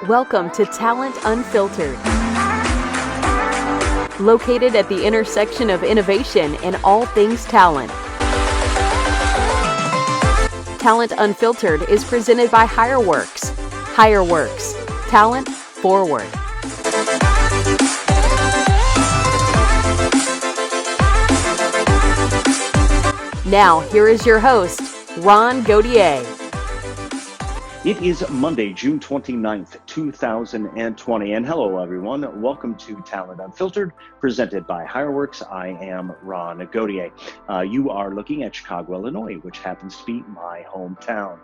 Welcome to Talent Unfiltered. Located at the intersection of innovation and all things talent. Talent Unfiltered is presented by HireWorks. HireWorks. Talent forward. Now, here is your host, Ron Gauthier. It is Monday, June 29th, 2020. And hello, everyone. Welcome to Talent Unfiltered, presented by HireWorks. I am Ron Gauthier. You are looking at Chicago, Illinois, which happens to be my hometown.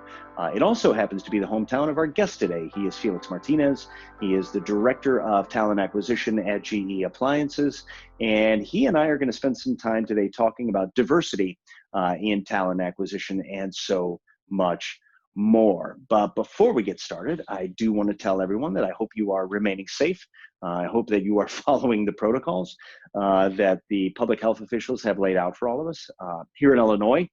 It also happens to be the hometown of our guest today. He is Felix Martinez. He is the Director of Talent Acquisition at GE Appliances. And he and I are going to spend some time today talking about diversity in talent acquisition and so much more. But before we get started, I do want to tell everyone that I hope you are remaining safe. I hope that you are following the protocols that the public health officials have laid out for all of us. Here in Illinois,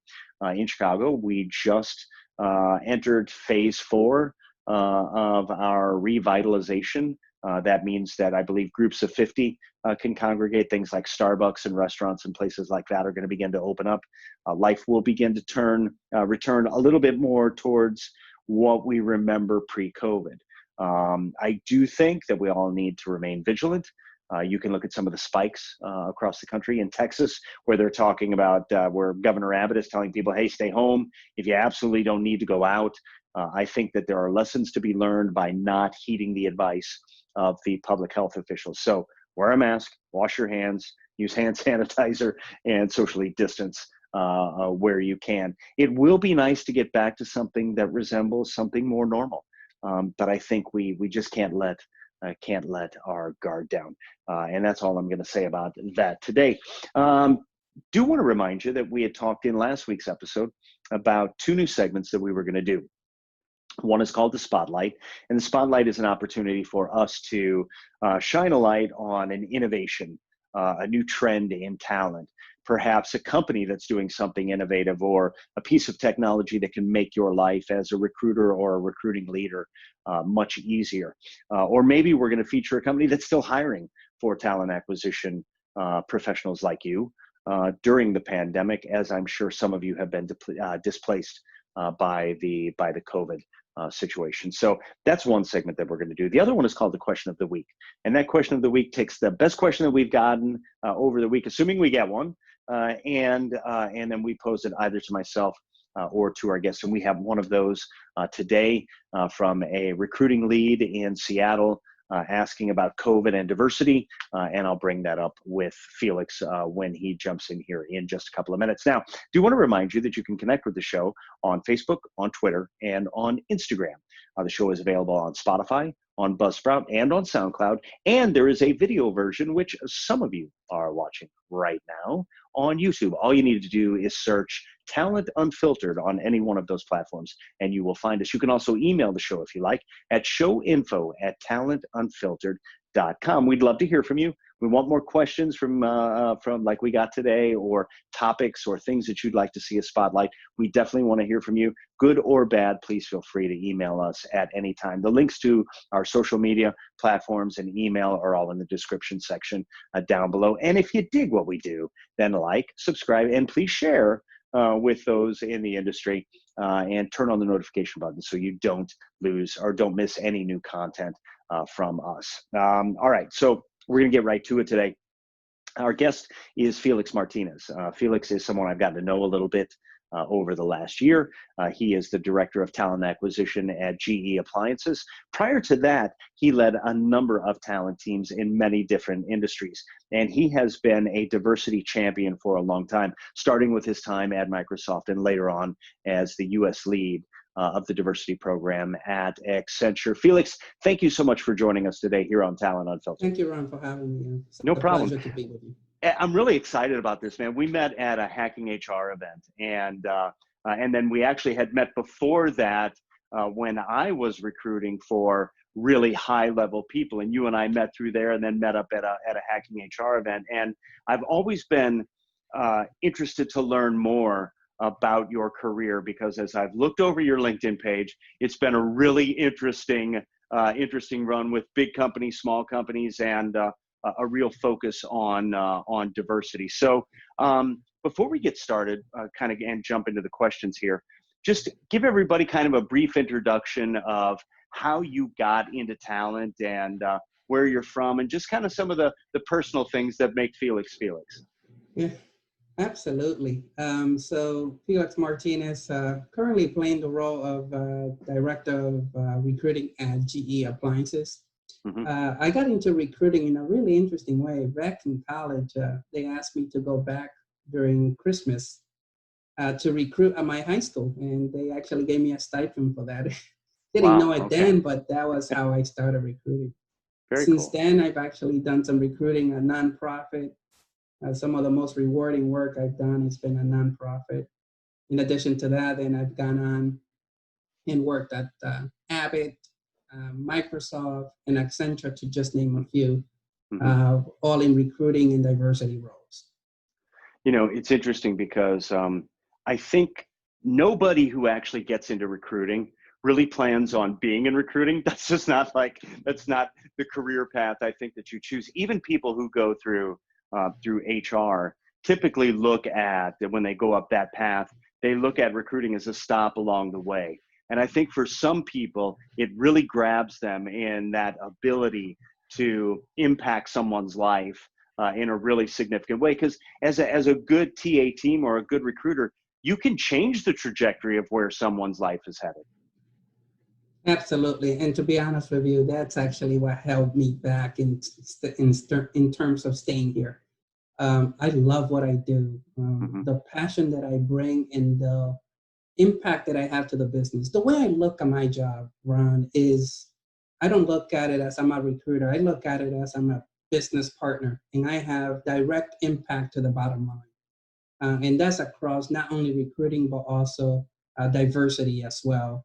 in Chicago, we just entered phase 4 of our revitalization. That means that I believe groups of 50 can congregate. Things like Starbucks and restaurants and places like that are going to begin to open up. Life will begin to return a little bit more towards what we remember pre-COVID. I do think that we all need to remain vigilant. You can look at some of the spikes across the country. In Texas, where they're talking about where Governor Abbott is telling people, hey, stay home if you absolutely don't need to go out. I think that there are lessons to be learned by not heeding the advice of the public health officials. So wear a mask, wash your hands, use hand sanitizer, and socially distance where you can. It will be nice to get back to something that resembles something more normal. But I think we just can't let our guard down. And that's all I'm going to say about that today. Do want to remind you that we had talked in last week's episode about 2 new segments that we were going to do. One is called the Spotlight, and the Spotlight is an opportunity for us to shine a light on an innovation, a new trend in talent, perhaps a company that's doing something innovative or a piece of technology that can make your life as a recruiter or a recruiting leader much easier. Or maybe we're going to feature a company that's still hiring for talent acquisition professionals like you during the pandemic, as I'm sure some of you have been displaced by the COVID situation. So that's one segment that we're going to do. The other one is called the Question of the Week. And that Question of the Week takes the best question that we've gotten over the week, assuming we get one, and then we pose it either to myself or to our guests. And we have one of those today from a recruiting lead in Seattle asking about COVID and diversity, and I'll bring that up with Felix when he jumps in here in just a couple of minutes. Now, do want to remind you that you can connect with the show on Facebook, on Twitter, and on Instagram. The show is available on Spotify, on Buzzsprout, and on SoundCloud, and there is a video version, which some of you are watching right now, on YouTube. All you need to do is search Talent Unfiltered on any one of those platforms, and you will find us. You can also email the show if you like at showinfo@talentunfiltered.com. We'd love to hear from you. We want more questions from like we got today, or topics or things that you'd like to see a spotlight. We definitely want to hear from you, good or bad. Please feel free to email us at any time. The links to our social media platforms and email are all in the description section down below. And if you dig what we do, then like, subscribe, and please share with those in the industry, and turn on the notification button so you don't lose or don't miss any new content from us. All right, so we're going to get right to it today. Our guest is Felix Martinez. Felix is someone I've gotten to know a little bit over the last year. He is the Director of Talent Acquisition at GE Appliances. Prior to that, he led a number of talent teams in many different industries. And he has been a diversity champion for a long time, starting with his time at Microsoft and later on as the U.S. lead of the diversity program at Accenture. Felix, thank you so much for joining us today here on Talent Unfiltered. Thank you, Ron, for having me. It's No a problem. pleasure to be with you. I'm really excited about this, man. We met at a Hacking HR event, and then we actually had met before that when I was recruiting for really high-level people, and you and I met through there, and then met up at a Hacking HR event. And I've always been interested to learn more about your career, because as I've looked over your LinkedIn page, it's been a really interesting interesting run with big companies, small companies, and a real focus on diversity. So before we get started, kind of and jump into the questions here, just give everybody kind of a brief introduction of how you got into talent and where you're from, and just kind of some of the personal things that make Felix Felix. Yeah, absolutely. So Felix Martinez, currently playing the role of Director of Recruiting at GE Appliances. I got into recruiting in a really interesting way. Back in college, they asked me to go back during Christmas to recruit at my high school, and they actually gave me a stipend for that. Didn't know it then, but that was how I started recruiting. Very Since cool. then, I've actually done some recruiting at nonprofit. Some of the most rewarding work I've done has been a nonprofit. In addition to that, then I've gone on and worked at Abbott, Microsoft, and Accenture, to just name a few, all in recruiting and diversity roles. You know, it's interesting because I think nobody who actually gets into recruiting really plans on being in recruiting. That's just not that's not the career path I think that you choose. Even people who go through HR typically look at, when they go up that path, they look at recruiting as a stop along the way. And I think for some people, it really grabs them in that ability to impact someone's life in a really significant way. Because as a good TA team or a good recruiter, you can change the trajectory of where someone's life is headed. Absolutely. And to be honest with you, that's actually what held me back in terms of staying here. I love what I do. The passion that I bring and the impact that I have to the business. The way I look at my job, Ron, is I don't look at it as I'm a recruiter. I look at it as I'm a business partner, and I have direct impact to the bottom line. And that's across not only recruiting, but also diversity as well.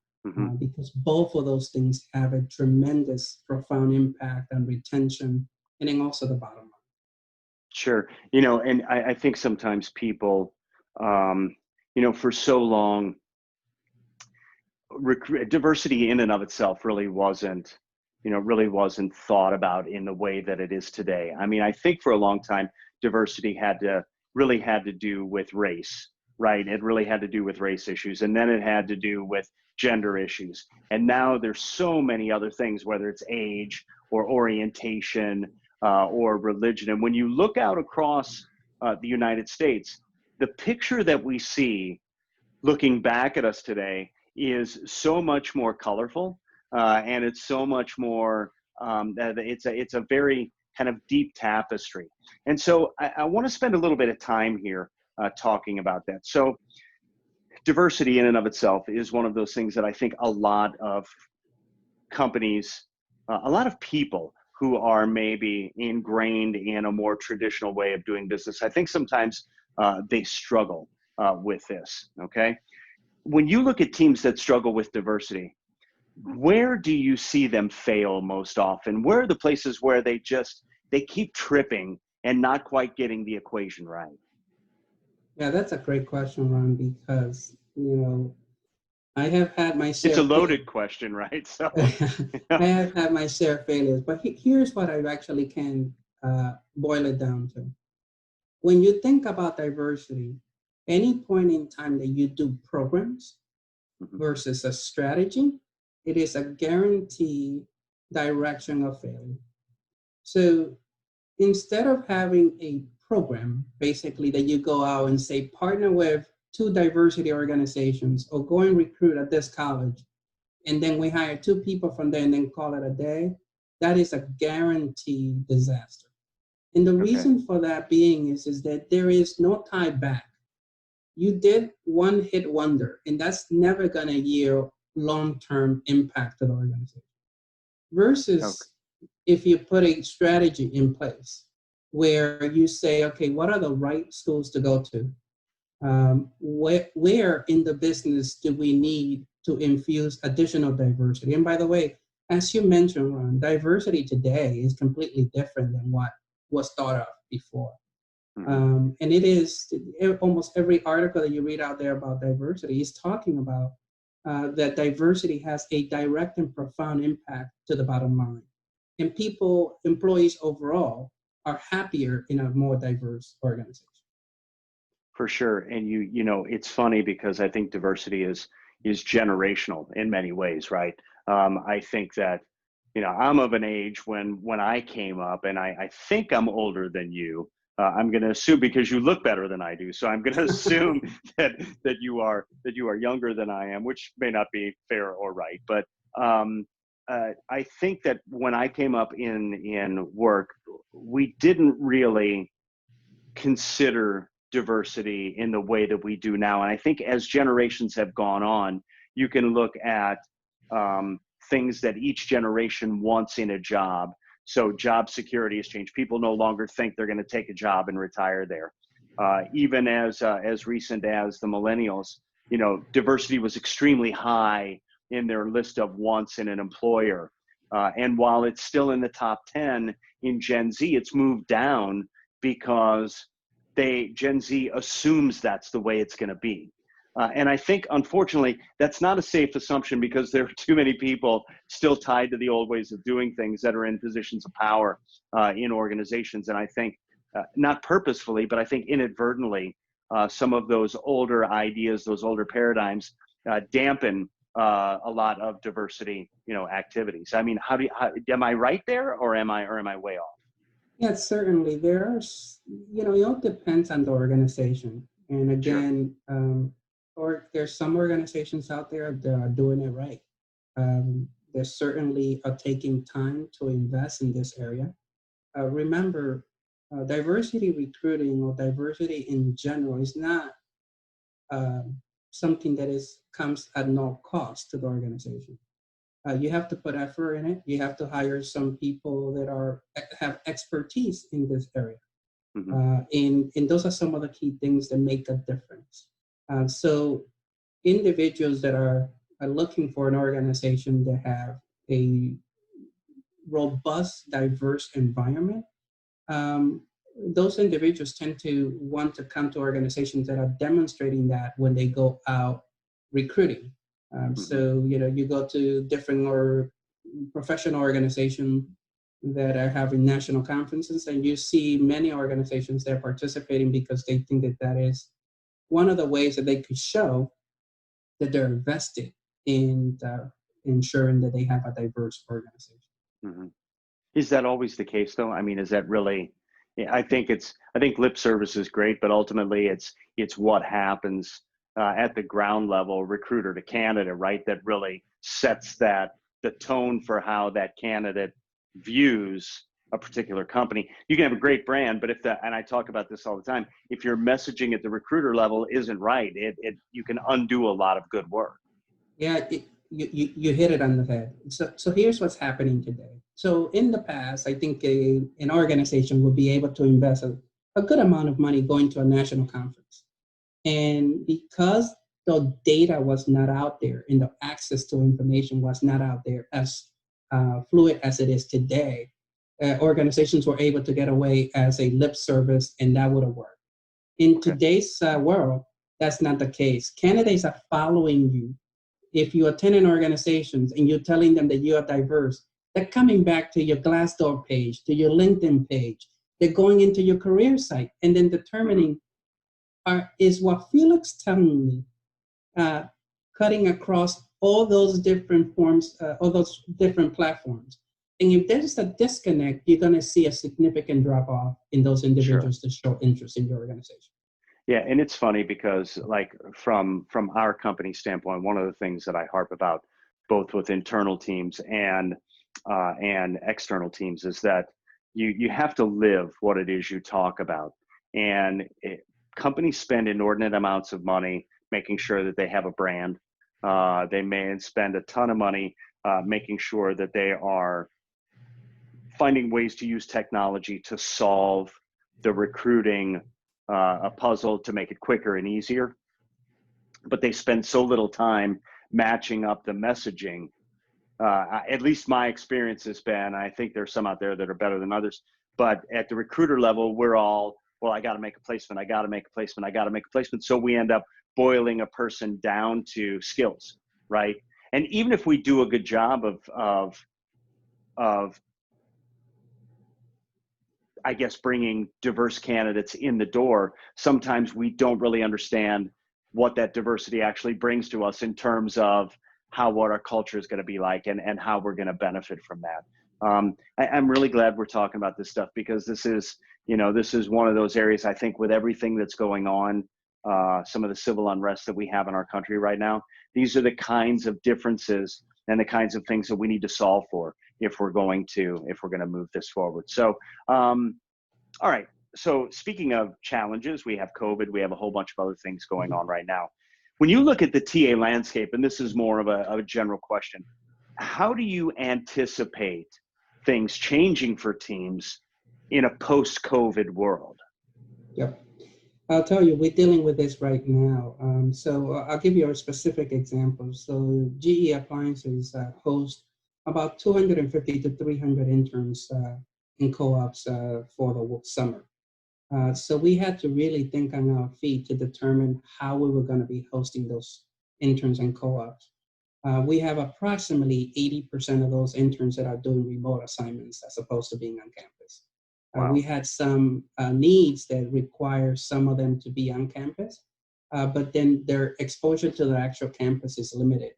Because both of those things have a tremendous, profound impact on retention and then also the bottom line. Sure. You know, and I think sometimes people, for so long, diversity in and of itself really wasn't thought about in the way that it is today. I mean, I think for a long time, diversity really had to do with race, right? It really had to do with race issues, and then it had to do with gender issues. And now there's so many other things, whether it's age or orientation or religion. And when you look out across the United States, the picture that we see looking back at us today is so much more colorful, and it's so much more, it's a very kind of deep tapestry. And so I want to spend a little bit of time here talking about that. So diversity in and of itself is one of those things that I think a lot of companies, a lot of people who are maybe ingrained in a more traditional way of doing business, I think sometimes they struggle with this, okay? When you look at teams that struggle with diversity, where do you see them fail most often? Where are the places where they keep tripping and not quite getting the equation right? Yeah, that's a great question, Ron, because, I have had my share. It's a loaded question, right? So I have had my share of failures, but here's what I actually can boil it down to. When you think about diversity, any point in time that you do programs versus a strategy, it is a guaranteed direction of failure. So instead of having a program, basically, that you go out and say, partner with 2 diversity organizations or go and recruit at this college, and then we hire 2 people from there and then call it a day, that is a guaranteed disaster. And the reason for that being is that there is no tie back. You did one hit wonder, and that's never going to yield long-term impact to the organization. Versus if you put a strategy in place where you say, okay, what are the right schools to go to? Where in the business do we need to infuse additional diversity? And by the way, as you mentioned, Ron, diversity today is completely different than what was thought of before. And it is almost every article that you read out there about diversity is talking about that diversity has a direct and profound impact to the bottom line. And employees overall, are happier in a more diverse organization. For sure. And it's funny because I think diversity is generational in many ways, right? I think that, I'm of an age when I came up, and I think I'm older than you. I'm going to assume, because you look better than I do. So I'm going to assume that you are younger than I am, which may not be fair or right. But I think that when I came up in work, we didn't really consider diversity in the way that we do now. And I think as generations have gone on, you can look at things that each generation wants in a job. So job security has changed. People no longer think they're going to take a job and retire there. Even as recent as the millennials, diversity was extremely high in their list of wants in an employer. And while it's still in the top 10 in Gen Z, it's moved down because Gen Z assumes that's the way it's going to be. And I think, unfortunately, that's not a safe assumption, because there are too many people still tied to the old ways of doing things that are in positions of power in organizations. And I think, not purposefully, but I think inadvertently, some of those older ideas, those older paradigms dampen a lot of diversity, activities. I mean, am I right there, or am I way off? Yes, certainly. It all depends on the organization. And again, or there's some organizations out there that are doing it right. They certainly are taking time to invest in this area. Remember, diversity recruiting or diversity in general is not something that comes at no cost to the organization. You have to put effort in it. You have to hire some people that have expertise in this area. Mm-hmm. And those are some of the key things that make a difference. So individuals that are looking for an organization that have a robust, diverse environment, those individuals tend to want to come to organizations that are demonstrating that when they go out recruiting. So, you go to different or professional organizations that are having national conferences, and you see many organizations that are participating because they think that is one of the ways that they could show that they're invested in ensuring that they have a diverse organization. Mm-hmm. Is that always the case, though? I mean, is that really? I think lip service is great, but ultimately it's what happens at the ground level, recruiter to candidate, right? That really sets the tone for how that candidate views a particular company. You can have a great brand, but and I talk about this all the time, if your messaging at the recruiter level isn't right, you can undo a lot of good work. Yeah, you hit it on the head. So here's what's happening today. So in the past, I think an organization would be able to invest a good amount of money going to a national conference. And because the data was not out there and the access to information was not out there as fluid as it is today, organizations were able to get away as a lip service, and that would have worked. In today's world, that's not the case. Candidates are following you. If you attend an organization and you're telling them that you are diverse, they're coming back to your Glassdoor page, to your LinkedIn page. They're going into your career site and then determining, is what Felix telling me, cutting across all those different forms, all those different platforms. And if there's a disconnect, you're going to see a significant drop off in those individuals that show interest in your organization. Yeah, and it's funny because, like, from our company standpoint, one of the things that I harp about, both with internal teams and external teams, is that you have to live what it is you talk about. And companies spend inordinate amounts of money making sure that they have a brand. They may spend a ton of money making sure that they are finding ways to use technology to solve the recruiting a puzzle, to make it quicker and easier. But they spend so little time matching up the messaging. At least my experience has been, I think there's some out there that are better than others, but at the recruiter level, we're all, well, I got to make a placement. I got to make a placement. So we end up boiling a person down to skills, right? And even if we do a good job of I guess, bringing diverse candidates in the door, sometimes we don't really understand what that diversity actually brings to us in terms of what our culture is going to be like and how we're going to benefit from that. I'm really glad we're talking about this stuff, because this is one of those areas, I think, with everything that's going on, some of the civil unrest that we have in our country right now, these are the kinds of differences and the kinds of things that we need to solve for if we're going to move this forward. So, all right. So speaking of challenges, we have COVID, we have a whole bunch of other things going on right now. When you look at the TA landscape, and this is more of a general question, how do you anticipate things changing for teams in a post-COVID world? Yep. I'll tell you, we're dealing with this right now. So I'll give you a specific example. So GE Appliances host about 250 to 300 interns in co-ops for the summer. So we had to really think on our feet to determine how we were going to be hosting those interns and co-ops. We have approximately 80% of those interns that are doing remote assignments as opposed to being on campus. Wow. We had some needs that require some of them to be on campus, but then their exposure to the actual campus is limited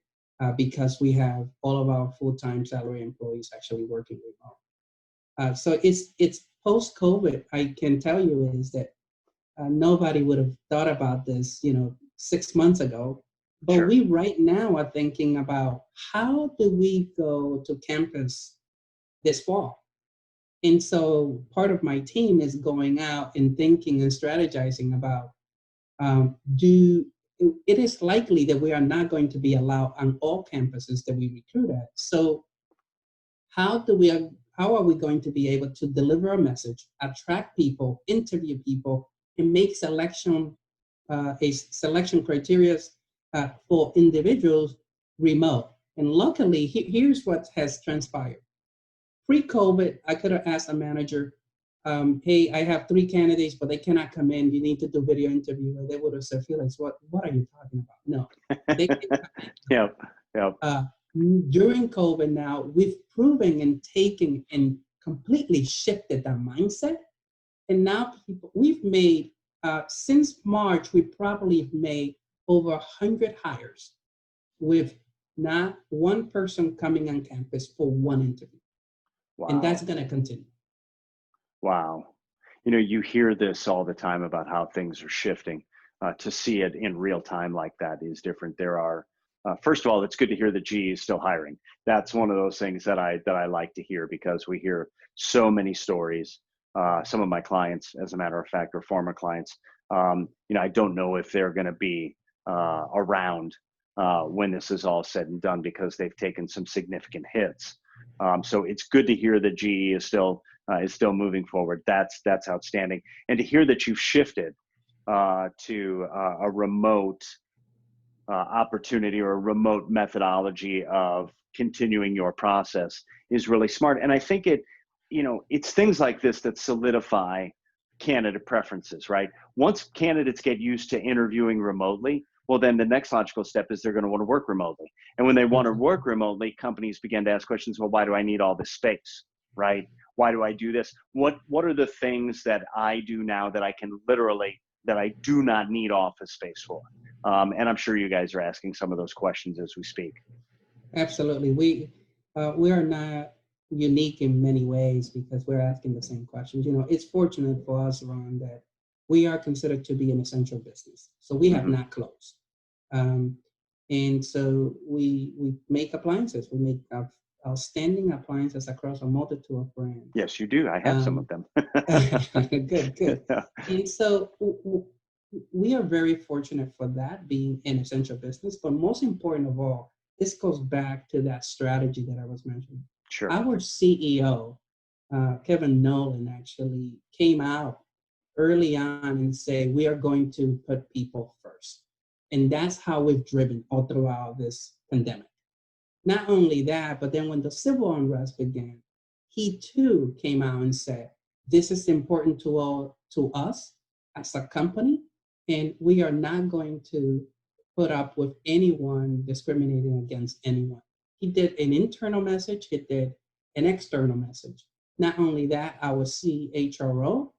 because we have all of our full-time salary employees actually working remote. So it's post-COVID, I can tell you is that nobody would have thought about this, 6 months ago. But Sure. we right now are thinking about how do we go to campus this fall? And so part of my team is going out and thinking and strategizing about it is likely that we are not going to be allowed on all campuses that we recruit at. So how are we going to be able to deliver a message, attract people, interview people, and make selection criteria for individuals remote? And luckily, here's what has transpired. Pre-COVID, I could have asked a manager, hey, I have 3 candidates, but they cannot come in. You need to do video interview. And they would have said, Felix, what are you talking about? No, they can come in. Yep. During COVID now, we've proven and taken and completely shifted that mindset. And now we've made, since March, we probably have made over 100 hires with not one person coming on campus for one interview. Wow. And that's going to continue. Wow. You hear this all the time about how things are shifting. To see it in real time like that is different. There are, first of all, it's good to hear that GE is still hiring. That's one of those things that I like to hear, because we hear so many stories. Some of my clients, as a matter of fact, or former clients, I don't know if they're going to be around when this is all said and done, because they've taken some significant hits. So it's good to hear that GE is still moving forward. That's outstanding. And to hear that you've shifted to a remote opportunity or a remote methodology of continuing your process is really smart. And I think it's things like this that solidify candidate preferences, right? Once candidates get used to interviewing remotely, well, then the next logical step is they're going to want to work remotely. And when they want to work remotely, companies begin to ask questions, well, why do I need all this space, right? Why do I do this? What are the things that I do now that I can that I do not need office space for? And I'm sure you guys are asking some of those questions as we speak. Absolutely. We are not unique in many ways because we're asking the same questions. It's fortunate for us, Ron, that we are considered to be an essential business. So we have not closed. And so we make appliances. We make outstanding appliances across a multitude of brands. Yes, you do. I have some of them. Good. Yeah. And so we are very fortunate for that being an essential business. But most important of all, this goes back to that strategy that I was mentioning. Sure. Our CEO, Kevin Nolan, actually came out early on and say, we are going to put people first. And that's how we've driven all throughout this pandemic. Not only that, but then when the civil unrest began, he too came out and said, this is important to us as a company, and we are not going to put up with anyone discriminating against anyone. He did an internal message, he did an external message. Not only that, our CHRO,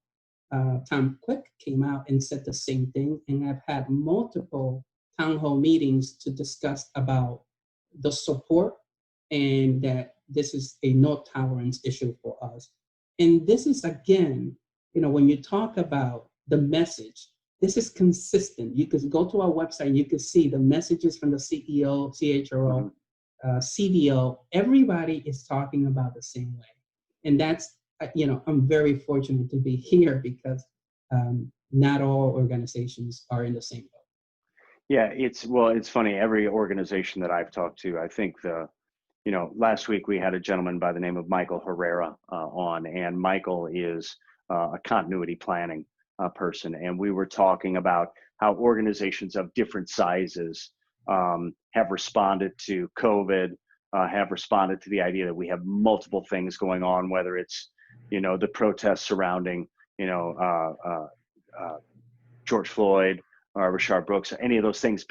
Tom Quick, came out and said the same thing, and I've had multiple town hall meetings to discuss about the support and that this is a no tolerance issue for us. And this is, again, when you talk about the message, this is consistent. You could go to our website, you could see the messages from the CEO, CHRO, CDO, everybody is talking about the same way. And that's, I'm very fortunate to be here because not all organizations are in the same boat. Yeah, it's funny. Every organization that I've talked to, I think last week we had a gentleman by the name of Michael Herrera on, and Michael is a continuity planning person. And we were talking about how organizations of different sizes have responded to COVID, have responded to the idea that we have multiple things going on, whether it's, the protests surrounding, George Floyd, Rashard Brooks, any of those things.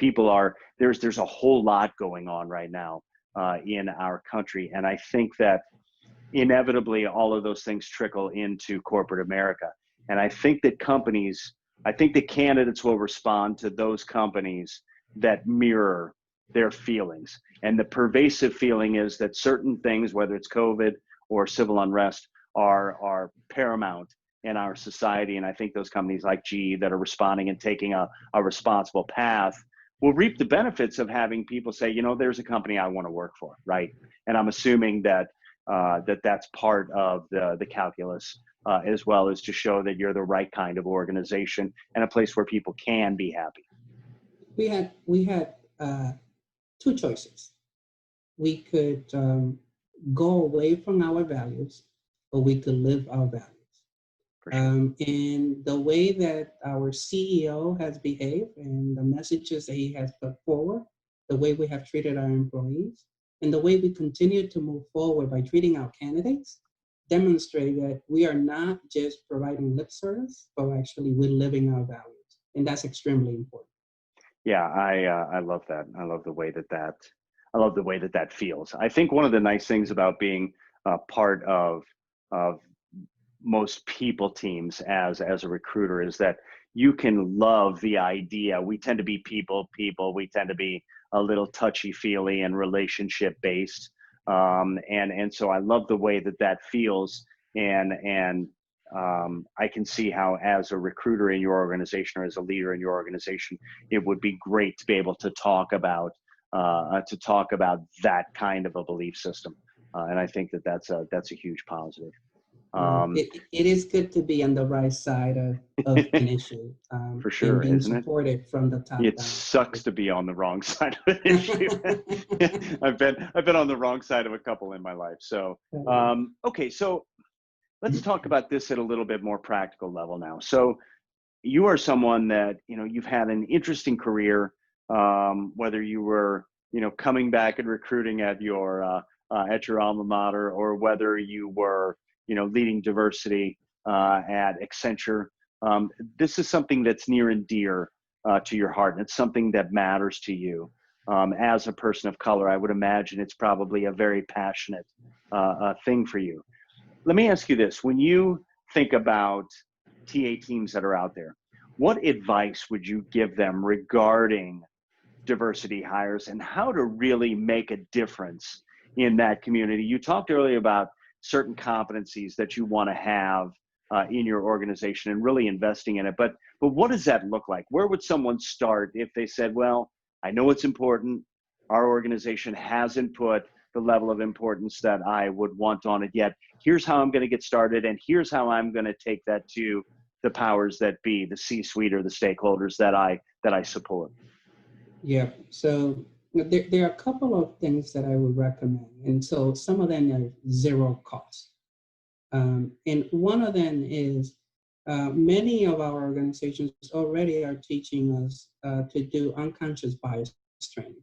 There's a whole lot going on right now in our country. And I think that inevitably all of those things trickle into corporate America. And I think that candidates will respond to those companies that mirror their feelings. And the pervasive feeling is that certain things, whether it's COVID or civil unrest, are paramount in our society. And I think those companies like GE that are responding and taking a responsible path will reap the benefits of having people say, there's a company I want to work for, right? And I'm assuming that that's part of the calculus, as well as to show that you're the right kind of organization and a place where people can be happy. We had two choices. We could go away from our values, or we could live our values. For sure. And the way that our CEO has behaved and the messages that he has put forward, the way we have treated our employees, and the way we continue to move forward by treating our candidates, demonstrate that we are not just providing lip service, but actually we're living our values. And that's extremely important. Yeah, I love that. I love the way that feels. I think one of the nice things about being part of most people teams as a recruiter is that you can love the idea. We tend to be people. We tend to be a little touchy-feely and relationship-based. And so I love the way that feels. And I can see how, as a recruiter in your organization or as a leader in your organization, it would be great to be able to talk about that kind of a belief system. And I think that's a huge positive. It is good to be on the right side of an issue. For sure, and being isn't it? Supported from the top It down. sucks to be on the wrong side of an issue. I've been on the wrong side of a couple in my life. So okay, so let's talk about this at a little bit more practical level now. So you are someone that you've had an interesting career, whether you were coming back and recruiting at your alma mater, or whether you were leading diversity at Accenture. This is something that's near and dear to your heart, and it's something that matters to you. As a person of color, I would imagine it's probably a very passionate thing for you. Let me ask you this. When you think about TA teams that are out there, what advice would you give them regarding diversity hires and how to really make a difference in that community? You talked earlier about certain competencies that you want to have in your organization and really investing in it. But what does that look like? Where would someone start if they said, well, I know it's important. Our organization hasn't put the level of importance that I would want on it yet. Here's how I'm going to get started. And here's how I'm going to take that to the powers that be, the C-suite or the stakeholders that I support. Yeah. So there are a couple of things that I would recommend. And so some of them are zero cost. And one of them is many of our organizations already are teaching us to do unconscious bias training.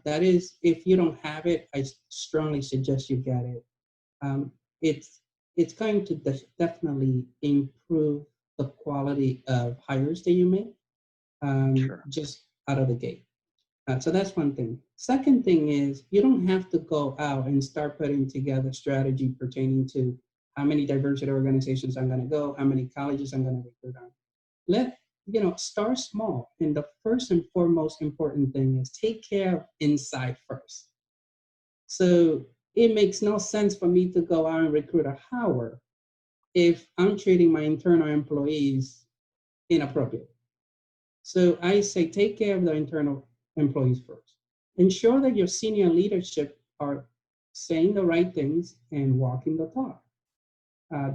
That is, if you don't have it, I strongly suggest you get it. It's going to definitely improve the quality of hires that you make, Sure. just out of the gate. So that's one thing. Second thing is you don't have to go out and start putting together strategy pertaining to how many diversity organizations I'm going to go, how many colleges I'm going to recruit on. Start small. And the first and foremost important thing is take care of inside first. So it makes no sense for me to go out and recruit a Howard if I'm treating my internal employees inappropriately. So I say take care of the internal employees first. Ensure that your senior leadership are saying the right things and walking the talk.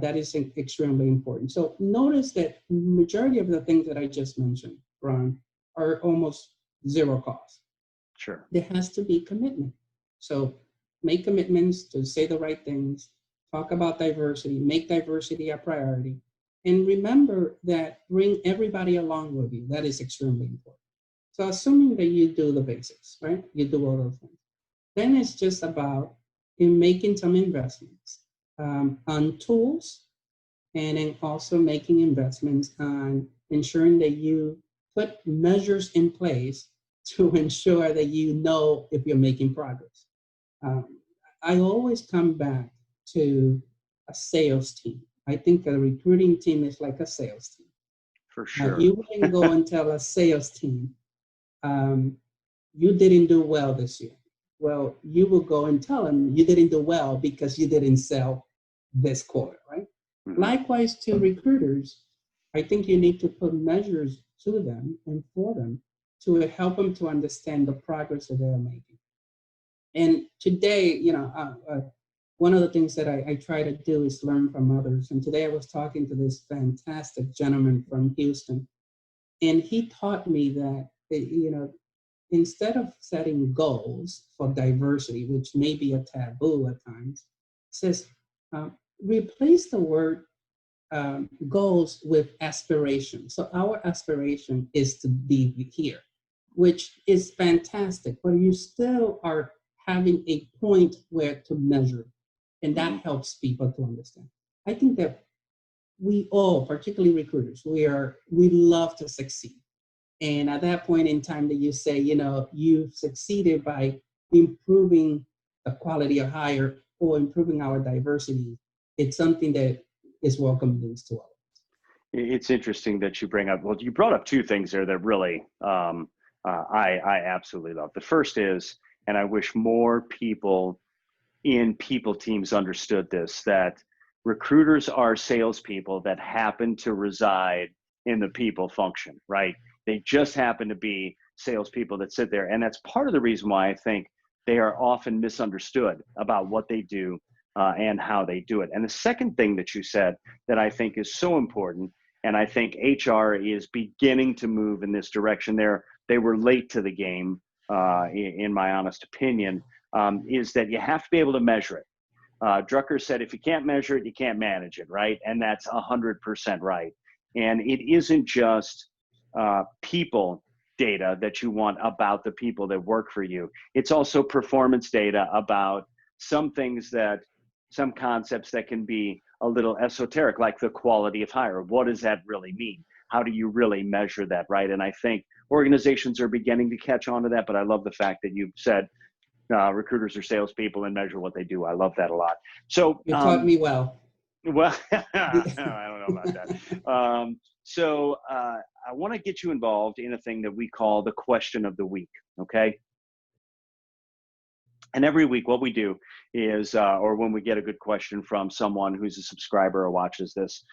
That is extremely important. So notice that majority of the things that I just mentioned, Ron, are almost zero cost. Sure. There has to be commitment. So make commitments to say the right things, talk about diversity, make diversity a priority, and remember that bring everybody along with you. That is extremely important. So assuming that you do the basics, right? You do all those things. Then it's just about in making some investments on tools, and then also making investments on ensuring that you put measures in place to ensure that you know if you're making progress. Um, I always come back to a sales team. I think a recruiting team is like a sales team. For sure. You wouldn't go and tell a sales team, um, you didn't do well this year. Well, you will go and tell them you didn't do well because you didn't sell this quarter, right? Mm-hmm. Likewise to recruiters, I think you need to put measures to them and for them to help them to understand the progress that they're making. And today, one of the things that I try to do is learn from others. And today I was talking to this fantastic gentleman from Houston, and he taught me that, instead of setting goals for diversity, which may be a taboo at times, says replace the word goals with aspiration. So our aspiration is to be here, which is fantastic, but you still are having a point where to measure, and that helps people to understand. I think that we all, particularly recruiters, we love to succeed. And at that point in time that you say, you've succeeded by improving the quality of hire or improving our diversity, it's something that is welcome news to all. It's interesting that you bring up, well, you brought up two things there that really I absolutely love. The first is, and I wish more people in people teams understood this, that recruiters are salespeople that happen to reside in the people function, right? They just happen to be salespeople that sit there. And that's part of the reason why I think they are often misunderstood about what they do and how they do it. And the second thing that you said that I think is so important, and I think HR is beginning to move in this direction. They were late to the game, in my honest opinion, is that you have to be able to measure it. Drucker said, if you can't measure it, you can't manage it, right? And that's 100% right. And it isn't just people data that you want about the people that work for you. It's also performance data about some concepts that can be a little esoteric, like the quality of hire. What does that really mean? How do you really measure that, right? And I think organizations are beginning to catch on to that, but I love the fact that you said recruiters are salespeople and measure what they do. I love that a lot. So you taught me well. Well, I don't know about that. So I want to get you involved in a thing that we call the question of the week, okay? And every week what we do is, or when we get a good question from someone who's a subscriber or watches this,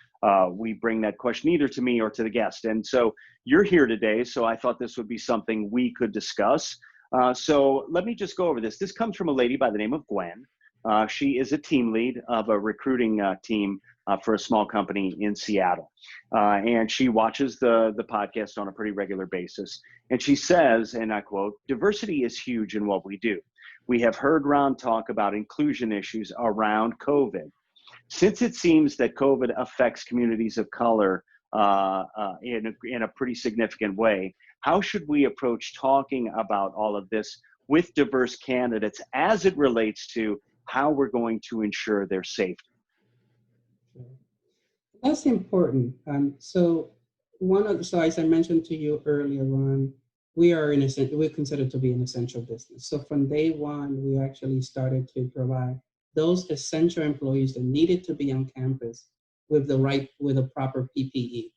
we bring that question either to me or to the guest. And so you're here today, so I thought this would be something we could discuss. So let me just go over this. This comes from a lady by the name of Gwen. She is a team lead of a recruiting team for a small company in Seattle. And she watches the podcast on a pretty regular basis. And she says, and I quote, "Diversity is huge in what we do. We have heard Ron talk about inclusion issues around COVID. Since it seems that COVID affects communities of color in a pretty significant way, how should we approach talking about all of this with diverse candidates as it relates to how we're going to ensure their safety?" That's important. So as I mentioned to you earlier on, we're considered to be an essential business. So from day one, we actually started to provide those essential employees that needed to be on campus with the proper PPE.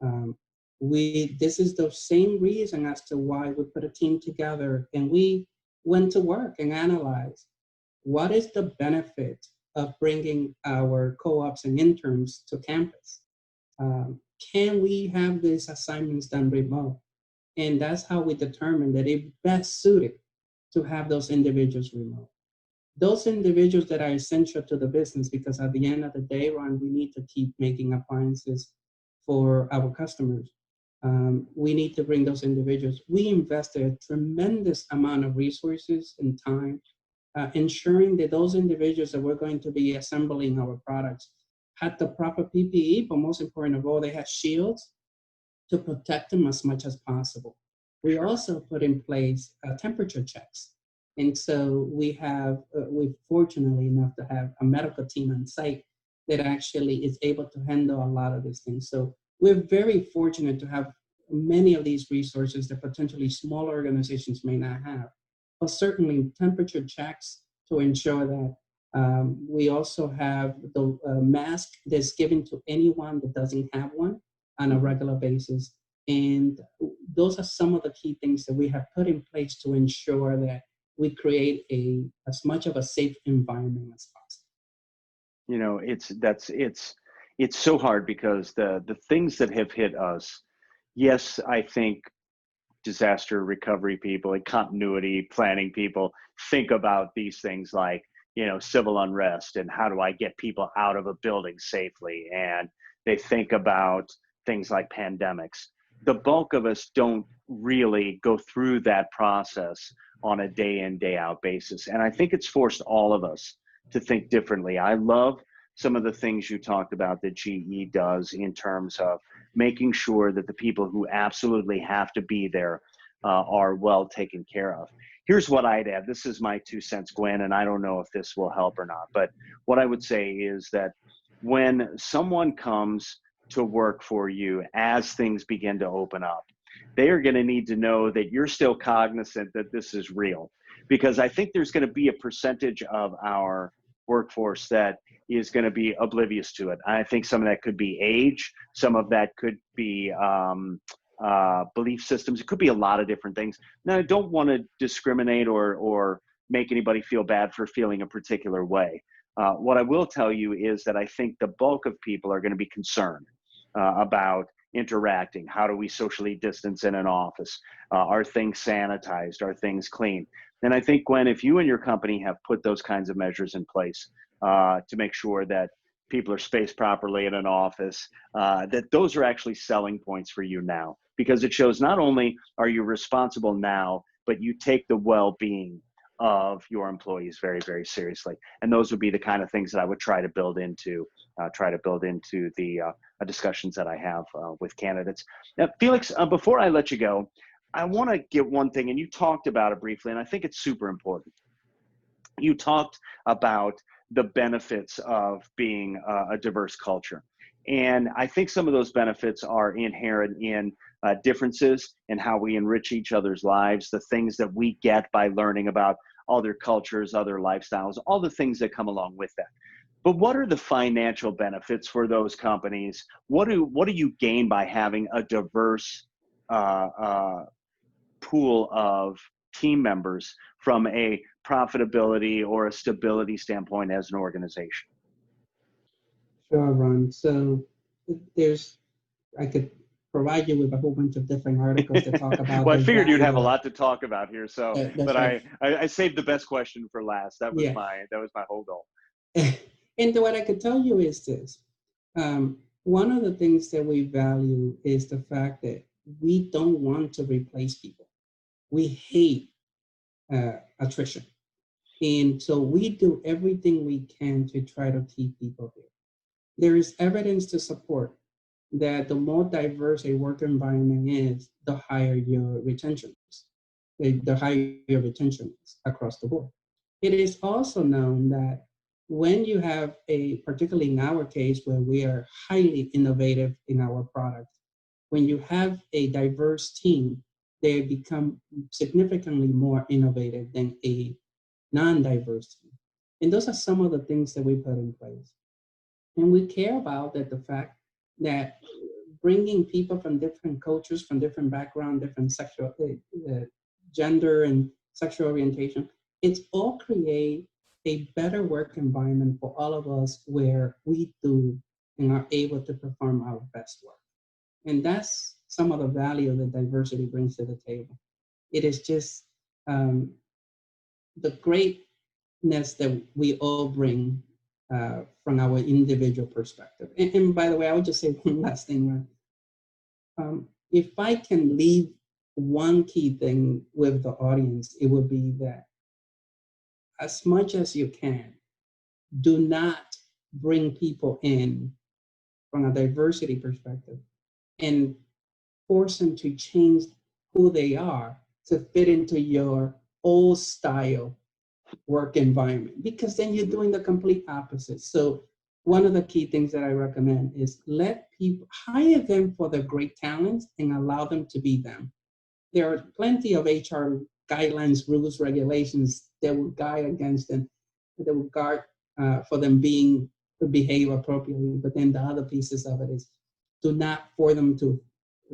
Um, this is the same reason as to why we put a team together and we went to work and analyzed what is the benefit of bringing our co-ops and interns to campus. Can we have these assignments done remote? And that's how we determined that it's best suited to have those individuals remote. Those individuals that are essential to the business, because at the end of the day, Ron, we need to keep making appliances for our customers. We need to bring those individuals. We invested a tremendous amount of resources and time ensuring that those individuals that we're going to be assembling our products had the proper PPE, but most important of all, they had shields to protect them as much as possible. We also put in place temperature checks. And so we're fortunately enough to have a medical team on site that actually is able to handle a lot of these things. So we're very fortunate to have many of these resources that potentially smaller organizations may not have. But certainly temperature checks to ensure that we also have the mask that's given to anyone that doesn't have one on a regular basis. And those are some of the key things that we have put in place to ensure that we create as much of a safe environment as possible. You know, it's so hard because the things that have hit us, yes, I think disaster recovery people and continuity planning people think about these things like, you know, civil unrest and how do I get people out of a building safely, and they think about things like pandemics. The bulk of us don't really go through that process on a day in, day out basis. And I think it's forced all of us to think differently. I love some of the things you talked about that GE does in terms of making sure that the people who absolutely have to be there are well taken care of. Here's what I'd add. This is my 2 cents, Gwen, and I don't know if this will help or not. But what I would say is that when someone comes to work for you as things begin to open up, they are going to need to know that you're still cognizant that this is real. Because I think there's going to be a percentage of our workforce that is going to be oblivious to it. I think some of that could be age, some of that could be belief systems. It could be a lot of different things. Now, I don't want to discriminate or make anybody feel bad for feeling a particular way. What I will tell you is that I think the bulk of people are going to be concerned about interacting. How do we socially distance in an office? Are things sanitized? Are things clean? And I think, Gwen, if you and your company have put those kinds of measures in place to make sure that people are spaced properly in an office, that those are actually selling points for you now, because it shows not only are you responsible now, but you take the well-being of your employees very, very seriously. And those would be the kind of things that I would try to build into the discussions that I have with candidates. Now, Felix, before I let you go, I want to get one thing, and you talked about it briefly, and I think it's super important. You talked about the benefits of being a diverse culture. And I think some of those benefits are inherent in differences in how we enrich each other's lives, the things that we get by learning about other cultures, other lifestyles, all the things that come along with that. But what are the financial benefits for those companies? What do you gain by having a diverse pool of team members from a profitability or a stability standpoint as an organization? Sure, Ron. So I could provide you with a whole bunch of different articles that talk about Well, I the figured you'd have a value. lot to talk about here, so That's but right. I saved the best question for last. That was Yeah. my whole goal. And what I could tell you is this. One of the things that we value is the fact that we don't want to replace people. We hate attrition. And so we do everything we can to try to keep people here. There is evidence to support that the more diverse a work environment is, the higher your retention is. The higher your retention is across the board. It is also known that when you have particularly in our case, where we are highly innovative in our product, when you have a diverse team, they become significantly more innovative than a non-diverse team. And those are some of the things that we put in place. And we care about that the fact that bringing people from different cultures, from different backgrounds, different sexual gender and sexual orientation, it's all create a better work environment for all of us where we do and are able to perform our best work. And that's some of the value that diversity brings to the table. It is just the greatness that we all bring from our individual perspective. And by the way, I would just say one last thing. If I can leave one key thing with the audience, it would be that as much as you can, do not bring people in from a diversity perspective and force them to change who they are to fit into your old style work environment, because then you're doing the complete opposite. So one of the key things that I recommend is let people hire them for their great talents and allow them to be them. There are plenty of HR guidelines, rules, regulations that will guide against them, that will guard for them being to behave appropriately. But then the other pieces of it is do not for them to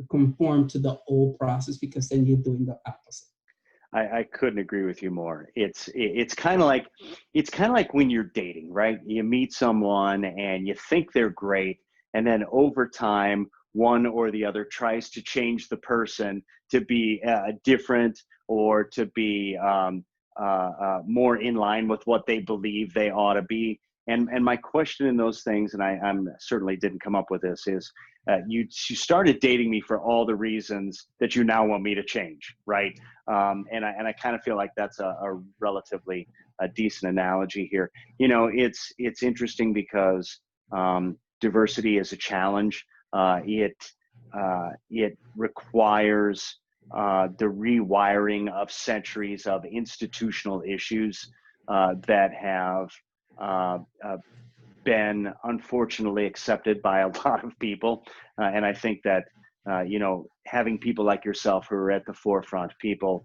conform to the old process, because then you're doing the opposite. I couldn't agree with you more. It's kind of like when you're dating, right? You meet someone and you think they're great, and then over time, one or the other tries to change the person to be different or to be more in line with what they believe they ought to be. And my question in those things, and I'm certainly didn't come up with this, is you started dating me for all the reasons that you now want me to change, right? And I kind of feel like that's a relatively decent analogy here. You know, it's interesting because diversity is a challenge. It requires the rewiring of centuries of institutional issues that have been unfortunately accepted by a lot of people. And I think that, you know, having people like yourself who are at the forefront, people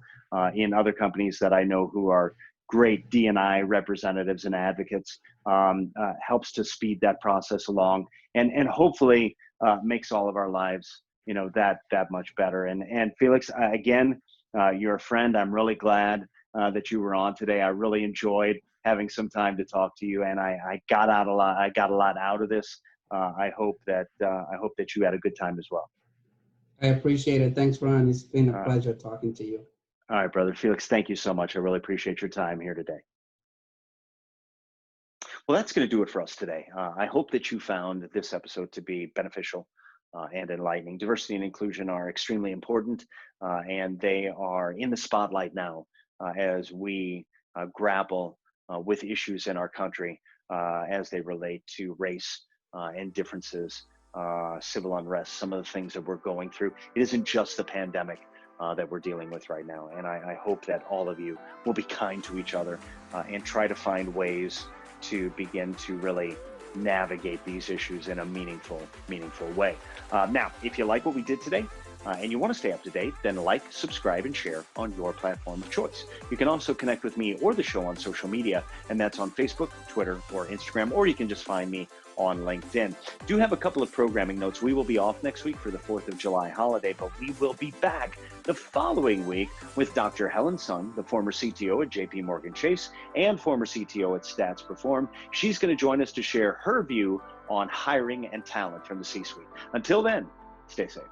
in other companies that I know who are great D&I representatives and advocates, helps to speed that process along and hopefully makes all of our lives, you know, that much better. And Felix, again, you're a friend. I'm really glad that you were on today. I really enjoyed having some time to talk to you, and I got a lot out of this. I hope that you had a good time as well. I appreciate it. Thanks, Ron. It's been a pleasure talking to you. All right, brother. Felix, thank you so much. I really appreciate your time here today. Well, that's going to do it for us today. I hope that you found this episode to be beneficial and enlightening. Diversity and inclusion are extremely important, and they are in the spotlight now as we grapple with issues in our country as they relate to race and differences, civil unrest, some of the things that we're going through. It isn't just the pandemic that we're dealing with right now. And I hope that all of you will be kind to each other and try to find ways to begin to really navigate these issues in a meaningful way. Now, if you like what we did today, and you want to stay up to date, then like, subscribe, and share on your platform of choice. You can also connect with me or the show on social media, and that's on Facebook, Twitter, or Instagram, or you can just find me on LinkedIn. Do have a couple of programming notes. We will be off next week for the 4th of July holiday, but we will be back the following week with Dr. Helen Sun, the former CTO at JP Morgan Chase and former CTO at Stats Perform. She's going to join us to share her view on hiring and talent from the C-suite. Until then, stay safe.